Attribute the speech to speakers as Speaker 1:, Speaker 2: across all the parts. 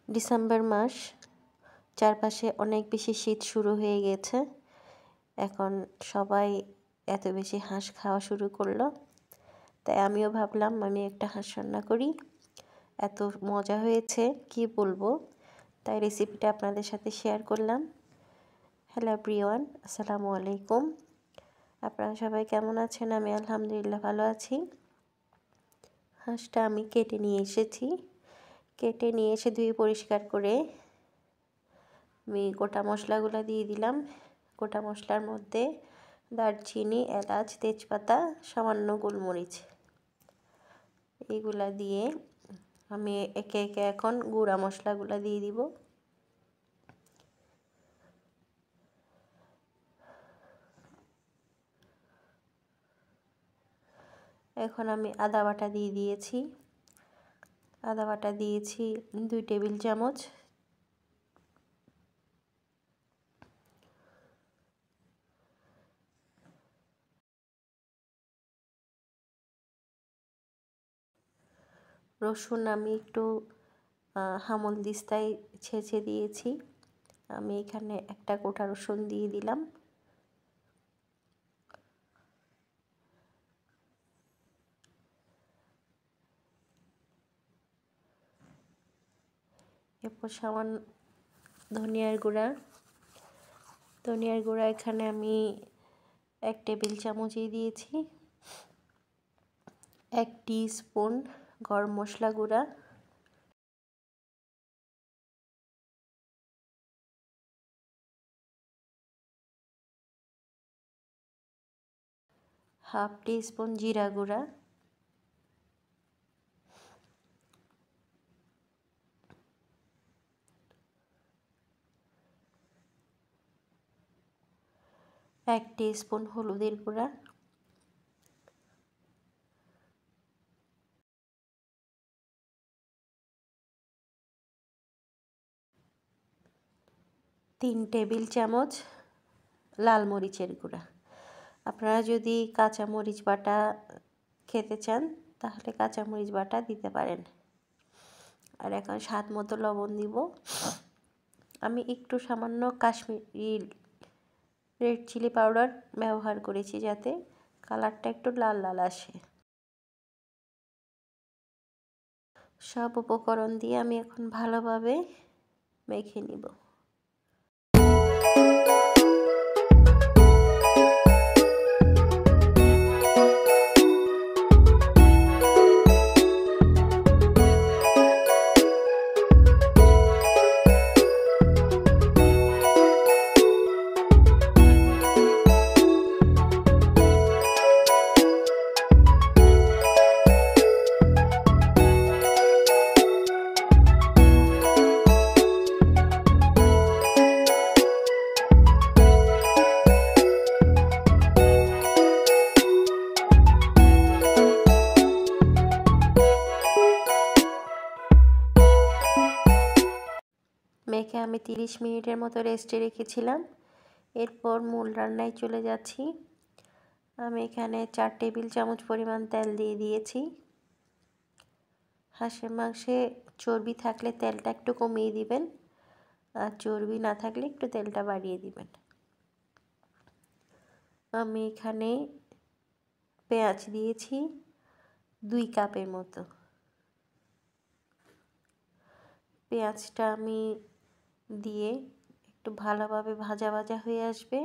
Speaker 1: December মাস, চারপাশে অনেক বেশি শীত শুরু হয়ে গেছে। এখন সবাই এত বেশি হাঁস খাওয়া শুরু করলো, তাই আমিও ভাবলাম আমি একটা হাঁস রান্না করি। এত মজা হয়েছে কি বলবো, তাই রেসিপিটা আপনাদের সাথে শেয়ার করলাম। হ্যালো এভরিওয়ান, আসসালামু আলাইকুম। আপনারা সবাই কেমন আছেন? আমি আলহামদুলিল্লাহ ভালো আছি। হাঁসটা আমি কেটে নিয়ে এসে ধুয়ে পরিষ্কার করে আমি গোটা মশলাগুলো দিয়ে দিলাম। গোটা মশলার মধ্যে দারচিনি, এলাচ, তেজপাতা, সামান্য গোলমরিচ, এইগুলা দিয়ে আমি একে একে এখন গুঁড়া মশলাগুলো দিয়ে দিব। এখন আমি আদা বাটা দিয়ে দিয়েছি। আদা বাটা দিয়েছি 2 টেবিল চামচ। রসুন আমি একটু হামল দিস্তায় ছেঁচে দিয়েছি। আমি এখানে একটা গোটা রসুন দিয়ে দিলাম। এরপর সামান্য ধনিয়ার গুঁড়া এখানে আমি 1 টেবিল চামচই দিয়েছি। 1 টিস্পুন গরম মশলা গুঁড়া, হাফ টিস্পুন জিরা গুঁড়া, 1 টিস্পুন হলুদের গুঁড়া, 3 টেবিল চামচ লাল মরিচের গুঁড়া। আপনারা যদি কাঁচা মরিচ বাটা খেতে চান তাহলে কাঁচা মরিচ বাটা দিতে পারেন। আর এখন স্বাদ মতো লবণ দিব। আমি একটু সামান্য কাশ্মীরি রেড চিলি পাউডার ব্যবহার করেছি যাতে কালারটা একটু লাল লাল আসে। সব উপকরণ দিয়ে আমি এখন ভালোভাবে মেখে নিব। মেখে আমি 30 মিনিটের মতো রেস্টে রেখেছিলাম। এরপর মূল রান্নায় চলে যাচ্ছি। আমি এখানে 4 টেবিল চামচ পরিমাণ তেল দিয়ে দিয়েছি। হাঁসের মাংসে চর্বি থাকলে তেলটা একটু কমিয়ে দিবেন, আর চর্বি না থাকলে একটু তেলটা বাড়িয়ে দিবেন। আমি এখানে পেঁয়াজ দিয়েছি 2 কাপের মতো। পেঁয়াজটা আমি দিয়ে একটু ভালোভাবে ভাজা ভাজা হয়ে আসবে।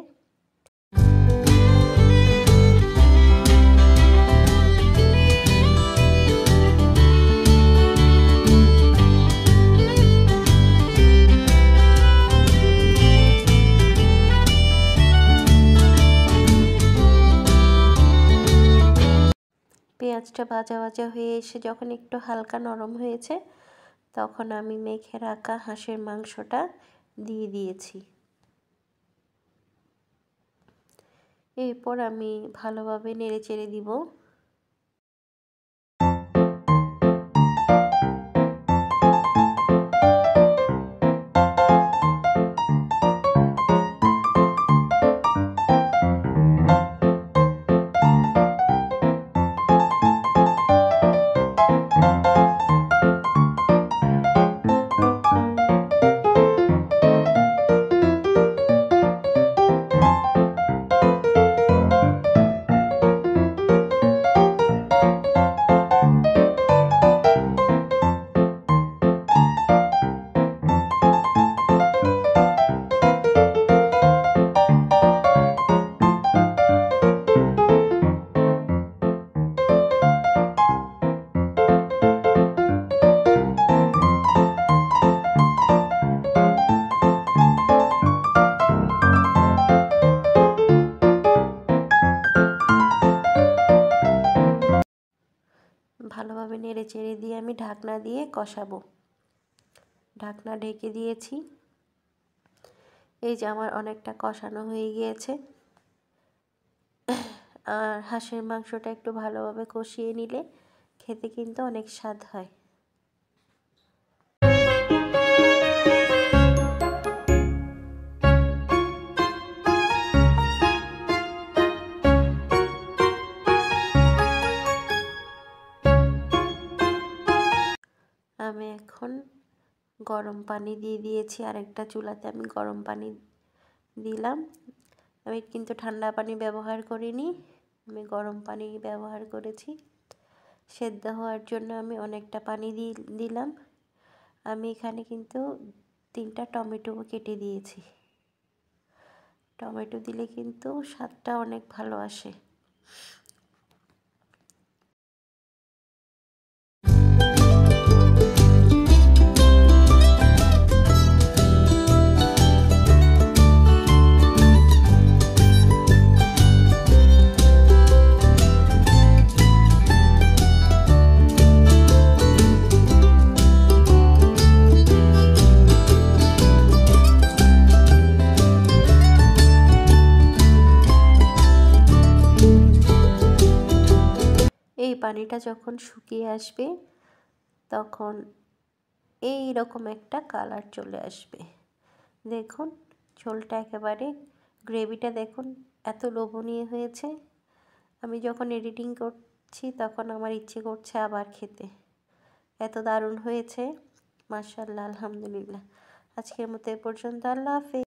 Speaker 1: পেঁয়াজটা ভাজা ভাজা হয়ে এসে যখন একটু হালকা নরম হয়েছে তখন আমি মেখে রাখা হাঁসের মাংসটা দিয়ে দিয়েছি। এরপর আমি ভালোভাবে নেড়েচেড়ে দিব। আমি ঢাকনা দিয়ে কষাবো। ঢাকনা ঢেকে দিয়েছি। এই যে আমার অনেকটা কষানো হয়ে গিয়েছে। আর হাঁসের মাংসটা একটু ভালোভাবে কষিয়ে নিলে খেতে কিন্তু অনেক স্বাদ হয়। আমি এখন গরম পানি দিয়ে দিয়েছি, আরেকটা চুলাতে আমি গরম পানি দিলাম। আমি কিন্তু ঠান্ডা পানি ব্যবহার করিনি, আমি গরম পানি ব্যবহার করেছি। সেদ্ধ হওয়ার জন্য আমি অনেকটা পানি দিলাম। আমি এখানে কিন্তু 3টা টমেটো কেটে দিয়েছি। টমেটো দিলে কিন্তু স্বাদটা অনেক ভালো আসে। এই পানিটা যখন শুকিয়ে আসবে তখন এই রকম একটা কালার চলে আসবে। দেখুন ঝোলটা একেবারে, গ্রেভিটা দেখুন এত লোভনীয় হয়েছে। আমি যখন এডিটিং করছি তখন আমার ইচ্ছে করছে আবার খেতে। এত দারুণ হয়েছে, মাশাআল্লাহ, আলহামদুলিল্লাহ। আজকের মতো এ পর্যন্ত, আল্লাহ হাফেজ।